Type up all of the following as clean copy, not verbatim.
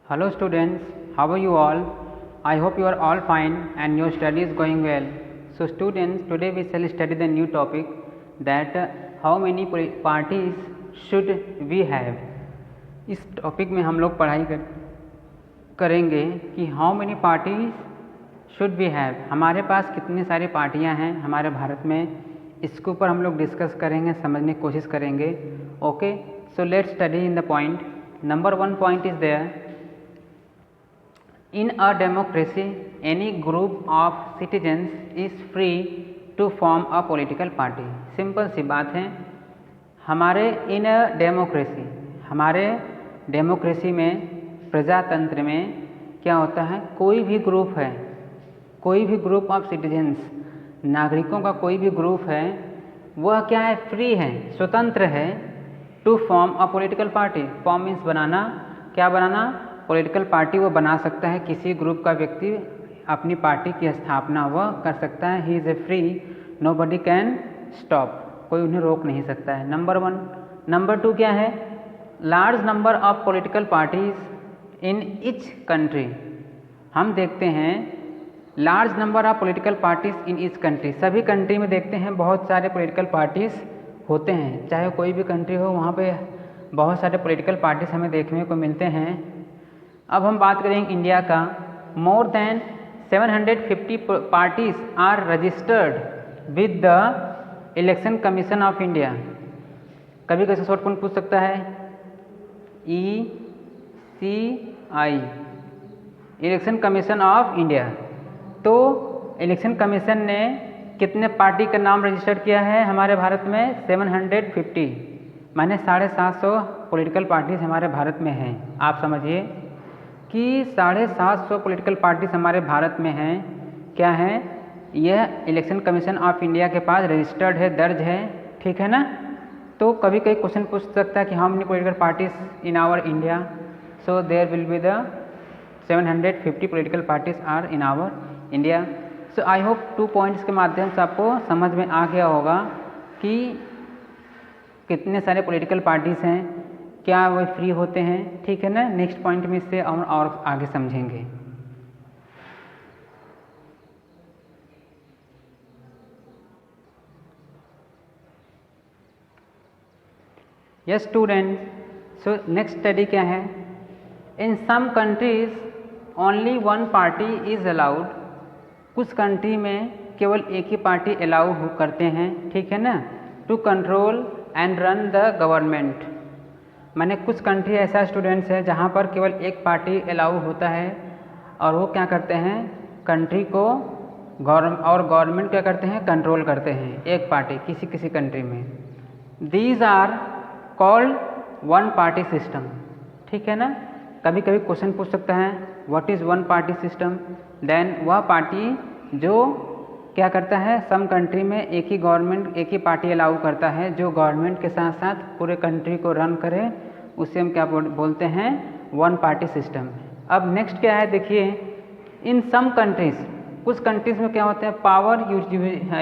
Hello students, how are you all? I hope you are all fine and your study is going well. So students, today we shall study the new topic that how many parties should we have. इस topic में हम लोग पढ़ाई करेंगे कि how many parties should we have, हमारे पास कितनी सारी पार्टियां हैं हमारे भारत में, इसके ऊपर हम लोग डिस्कस करेंगे, समझने की कोशिश करेंगे. Okay, so let's study in the point. Number 1 point is there. In a democracy, any group of citizens is free to form a political party. Simple सी बात है. हमारे इन अ डेमोक्रेसी, हमारे डेमोक्रेसी में, प्रजातंत्र में क्या होता है, कोई भी ग्रुप है, कोई भी ग्रुप ऑफ सिटीजन्स, नागरिकों का कोई भी ग्रुप है, वह क्या है, फ्री है, स्वतंत्र है, to form a political party. Form means बनाना. क्या बनाना? पॉलिटिकल पार्टी वो बना सकता है. किसी ग्रुप का व्यक्ति अपनी पार्टी की स्थापना वह कर सकता है. He is a free, nobody can stop, कोई उन्हें रोक नहीं सकता है. नंबर 1. नंबर 2 क्या है? Large number of political parties in each country. हम देखते हैं large number of political parties in each country. सभी कंट्री में देखते हैं बहुत सारे पॉलिटिकल पार्टीज होते हैं. चाहे कोई भी कंट्री हो, वहाँ पे बहुत सारे पॉलिटिकल पार्टीज हमें देखने को मिलते हैं. अब हम बात करेंगे इंडिया का. More than 750 parties are registered with the election commission of India. कभी कैसे शॉर्ट फॉर्म पूछ सकता है, ECI, election commission of India. तो इलेक्शन कमीशन ने कितने पार्टी का नाम रजिस्टर किया है हमारे भारत में? 750, माने 750 पॉलिटिकल पार्टीज हमारे भारत में हैं. आप समझिए कि 750 पॉलिटिकल पार्टीज हमारे भारत में हैं. क्या है? यह इलेक्शन कमीशन ऑफ इंडिया के पास रजिस्टर्ड है, दर्ज है. ठीक है ना? तो कभी कभी क्वेश्चन पूछ सकता है कि how many political parties in our India. So there will be the 750 political parties are in our India. So I hope 2 points के माध्यम से आपको समझ में आ गया होगा कि कितने सारे पॉलिटिकल पार्टीज हैं, क्या वो फ्री होते हैं. ठीक है ना? नेक्स्ट पॉइंट में इससे और आगे समझेंगे. Yes student, so next study क्या है? In some countries only 1 party is allowed. कुछ कंट्री में केवल एक ही पार्टी अलाउ करते हैं. ठीक है ना? To control and run the government. मैंने कुछ कंट्री ऐसा स्टूडेंट्स है जहाँ पर केवल एक पार्टी अलाउ होता है और वो क्या करते हैं, कंट्री को गवर्नमेंट क्या करते हैं, कंट्रोल करते हैं. एक पार्टी किसी किसी कंट्री में. These are called 1 party system. ठीक है ना? कभी कभी क्वेश्चन पूछ सकता है what is 1 party system. Then वह पार्टी जो क्या करता है, सम कंट्री में एक ही गवर्नमेंट, एक ही पार्टी अलाउ करता है जो गवर्नमेंट के साथ साथ पूरे कंट्री को रन करे, उसे हम क्या बोलते हैं, 1 पार्टी सिस्टम. अब नेक्स्ट क्या है देखिए. इन सम कंट्रीज, कुछ कंट्रीज में क्या होता है, पावर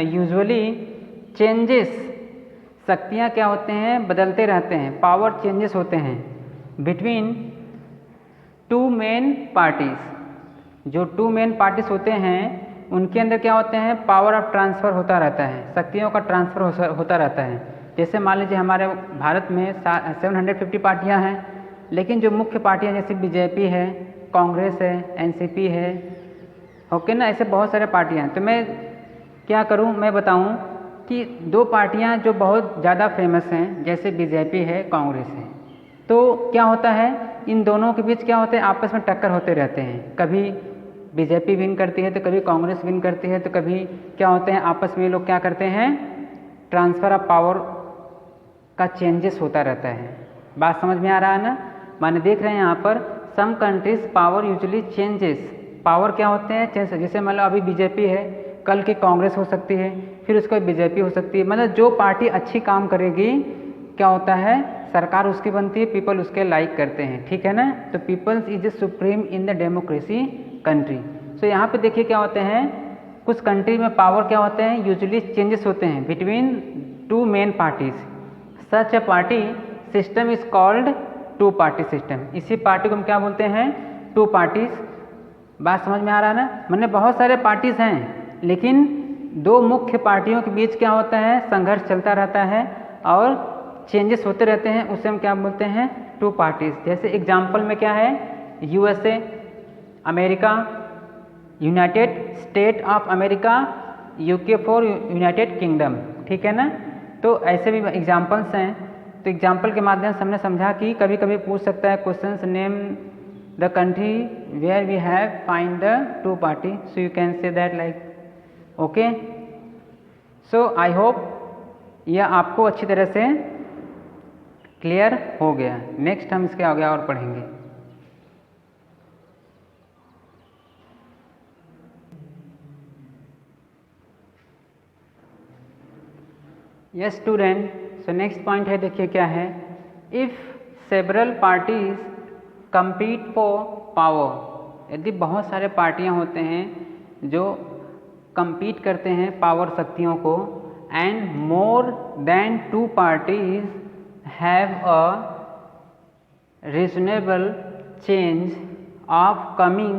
यूजुअली चेंजेस. शक्तियाँ क्या होते हैं, बदलते रहते हैं. पावर चेंजेस होते हैं बिटवीन 2 मेन पार्टीज. जो 2 मेन पार्टीज होते हैं उनके अंदर क्या होते हैं, पावर ऑफ ट्रांसफ़र होता रहता है, शक्तियों का ट्रांसफ़र होता रहता है. जैसे मान लीजिए हमारे भारत में 750 पार्टियां हैं, लेकिन जो मुख्य पार्टियां जैसे बीजेपी है, कांग्रेस है, एनसीपी है, ओके ना, ऐसे बहुत सारे पार्टियां. तो मैं क्या करूं, मैं बताऊं कि 2 पार्टियां जो बहुत ज़्यादा फेमस हैं, जैसे बीजेपी है, कांग्रेस है, तो क्या होता है, इन दोनों के बीच क्या होते हैं, आपस में टक्कर होते रहते हैं. कभी बीजेपी विन करती है तो कभी कांग्रेस विन करती है, तो कभी क्या होते हैं, आपस में लोग क्या करते हैं, ट्रांसफ़र ऑफ पावर का चेंजेस होता रहता है. बात समझ में आ रहा है ना? माने देख रहे हैं यहाँ पर some countries power usually changes. Power क्या होते हैं, चेंज. जैसे मान लो अभी बीजेपी है, कल की कांग्रेस हो सकती है, फिर उसके बाद बीजेपी हो सकती है. मतलब जो पार्टी अच्छी काम करेगी क्या होता है, सरकार उसकी बनती है, पीपल उसके लाइक करते हैं. ठीक है ना? तो peoples is a supreme in the democracy country. So यहाँ पे देखिए क्या होते हैं, कुछ कंट्री में पावर क्या होते हैं, यूजुअली चेंजेस होते हैं between 2 main parties. Such A party system is called 2 party system. इसी पार्टी को हम क्या बोलते हैं, टू पार्टीज। बात समझ में आ रहा है ना? मैंने बहुत सारे पार्टीज हैं, लेकिन दो मुख्य पार्टियों के बीच क्या होता है, संघर्ष चलता रहता है और चेंजेस होते रहते हैं, उसे हम क्या बोलते हैं, टू पार्टीज। जैसे एग्जाम्पल में क्या है, USA, America, United state of America, UK for United kingdom, ठीक है ना। तो ऐसे भी एग्जाम्पल्स हैं। तो एग्जाम्पल के माध्यम से हमने समझा कि कभी कभी पूछ सकता है questions, name the country where we have find the two party, so you can say that like okay. So I hope यह आपको अच्छी तरह से क्लियर हो गया। नेक्स्ट हम इसके आगे और पढ़ेंगे। Yes student, so next point है, देखिए क्या है, if several parties compete for power. यदि बहुत सारे पार्टियां होते हैं जो compete करते हैं पावर शक्तियों को, and more than two parties have a reasonable change of coming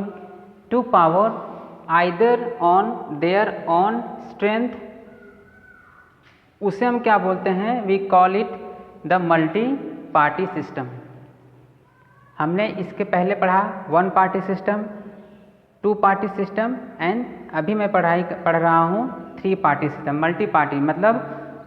to power either on their own strength, उसे हम क्या बोलते हैं, we call it the multi party system. हमने इसके पहले पढ़ा one party system, two party system, and अभी मैं पढ़ रहा हूँ three party system. Multi party मतलब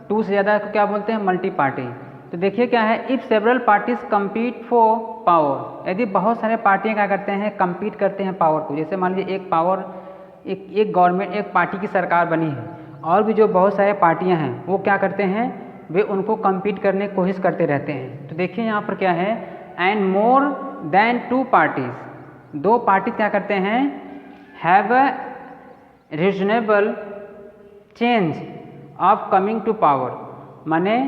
टू से ज़्यादा को क्या बोलते हैं, मल्टी पार्टी। तो देखिए क्या है, if several parties compete for power, यदि बहुत सारे पार्टियाँ क्या करते हैं, कम्पीट करते हैं पावर को। जैसे मान लीजिए एक गवर्नमेंट, एक पार्टी की सरकार बनी है, और भी जो बहुत सारे पार्टियां हैं वो क्या करते हैं, वे उनको कम्पीट करने की कोशिश करते रहते हैं। तो देखिए यहाँ पर क्या है, and more than two parties, दो पार्टी क्या करते हैं, have a reasonable change of coming to power. माने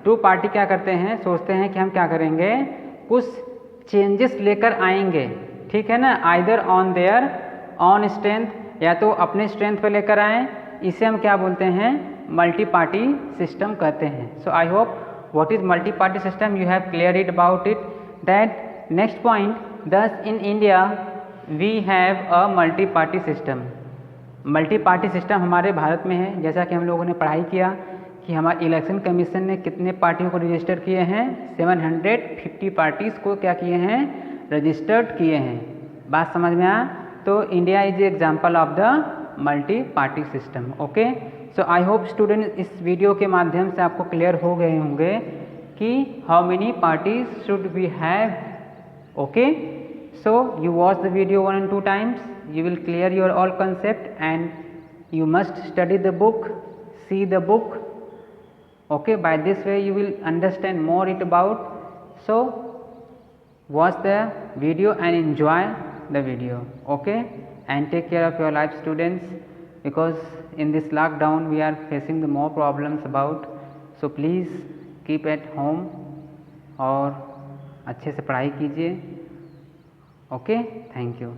टू पार्टी क्या करते हैं, सोचते हैं कि हम क्या करेंगे, कुछ चेंजेस लेकर आएंगे, ठीक है ना, either on their on strength, या तो अपने स्ट्रेंथ पे लेकर आएँ, इसे हम क्या बोलते हैं, मल्टी पार्टी सिस्टम कहते हैं। So I hope what is multi party system you have clear it about it. That next point, this in India we have a multi party system. Multi party system हमारे भारत में है। जैसा कि हम लोगों ने पढ़ाई किया कि हमारे इलेक्शन कमीशन ने कितने पार्टियों को रजिस्टर किए हैं, 750 पार्टीज़ को क्या किए हैं, रजिस्टर्ड किए हैं। बात समझ में आया? तो India is example of the multi party system. Okay, so I hope student इस वीडियो के माध्यम से आपको क्लियर हो गए होंगे कि how many parties should we have. Okay, so you watch the video 1 and 2 times, you will clear your all concept and you must study the book, see the book. Okay, by this way you will understand more it about. So watch the video and enjoy the video. Okay, and take care of your life students, because in this lockdown we are facing the more problems about, so please keep at home और अच्छे से पढ़ाई कीजिए। Okay, thank you.